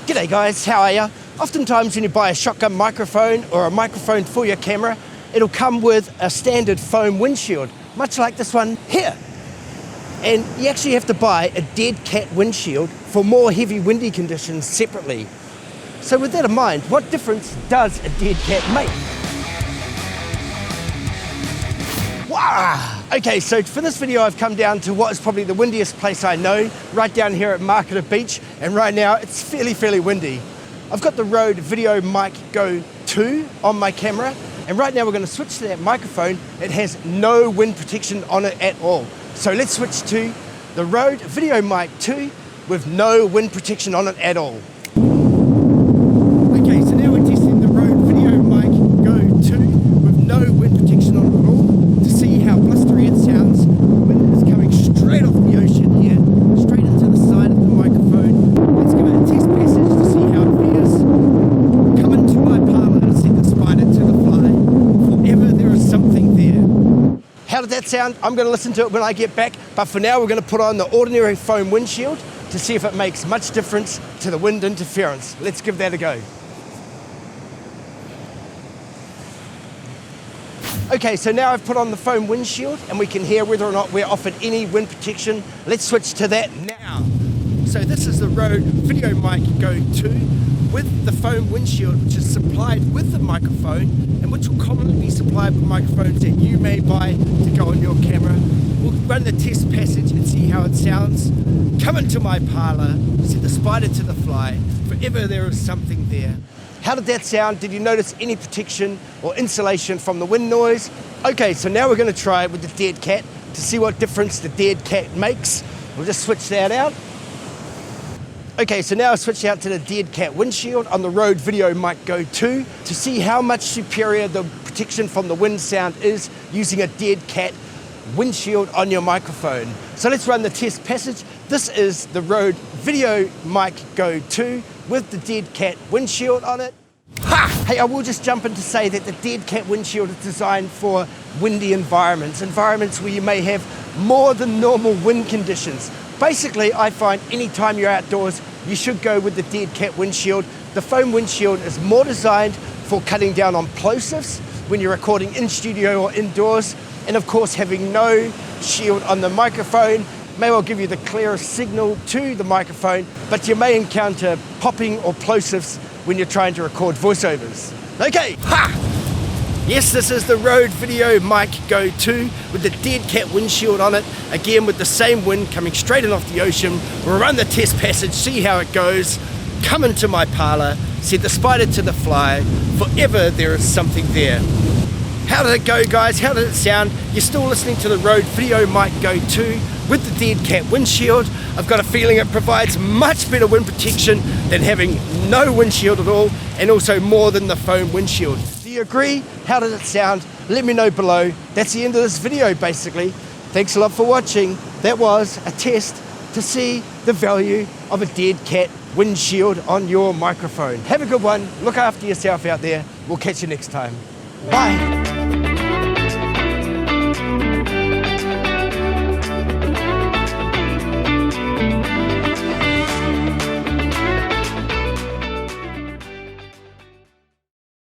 G'day guys, how are ya? Oftentimes when you buy a shotgun microphone or a microphone for your camera, it'll come with a standard foam windshield, much like this one here. And you actually have to buy a dead cat windshield for more heavy windy conditions separately. So with that in mind, what difference does a dead cat make? Wow! Okay, so for this video I've come down to what is probably the windiest place I know, right down here at Marketer Beach, and right now it's fairly windy. I've got the Rode Video Mic Go 2 on my camera, and right now we're going to switch to that microphone. It has no wind protection on it at all. So let's switch to the Rode Video Mic 2 with no wind protection on it at all. Okay, so now we're testing the Rode Video Mic Go 2 with no wind protection on it at all to see how blustery it sounds. The wind is coming straight off the ocean here, straight into the side of the microphone. Let's give it a test passage to see how it feels. Come into my parlour to see the spider to the fly. Forever there is something there. How did that sound? I'm going to listen to it when I get back, but for now we're going to put on the ordinary foam windshield to see if it makes much difference to the wind interference. Let's give that a go. Okay, so now I've put on the foam windshield and we can hear whether or not we're offered any wind protection. Let's switch to that now. So this is the Rode Video Mic Go 2 with the foam windshield, which is supplied with the microphone and which will commonly be supplied with microphones that you may buy to go on your camera. We'll run the test passage and see how it sounds. Come into my parlour, set the spider to the fly, forever there is something there. How did that sound? Did you notice any protection or insulation from the wind noise? Okay, so now we're going to try it with the dead cat to see what difference the dead cat makes. We'll just switch that out. Okay, so now I'll switch out to the dead cat windshield on the Rode Video Mic Go 2 to see how much superior the protection from the wind sound is using a dead cat windshield on your microphone. So let's run the test passage. This is the Rode Video Mic Go 2 with the dead cat windshield on it. Ha! Hey, I will just jump in to say that the dead cat windshield is designed for windy environments where you may have more than normal wind conditions. Basically, I find anytime you're outdoors, you should go with the dead cat windshield. The foam windshield is more designed for cutting down on plosives when you're recording in studio or indoors, and of course having no shield on the microphone may well give you the clearest signal to the microphone, but you may encounter popping or plosives when you're trying to record voiceovers. Okay, ha! Yes, this is the Rode Video Mic Go 2 with the dead cat windshield on it, again with the same wind coming straight in off the ocean. We'll run the test passage, see how it goes. Come into my parlour, set the spider to the fly, forever there is something there. How did it go, guys? How did it sound? You're still listening to the Rode Video Mic Go 2 with the dead cat windshield. I've got a feeling it provides much better wind protection than having no windshield at all, and also more than the foam windshield. Do you agree? How did it sound? Let me know below. That's the end of this video, basically. Thanks a lot for watching. That was a test to see the value of a dead cat windshield on your microphone. Have a good one. Look after yourself out there. We'll catch you next time. Bye.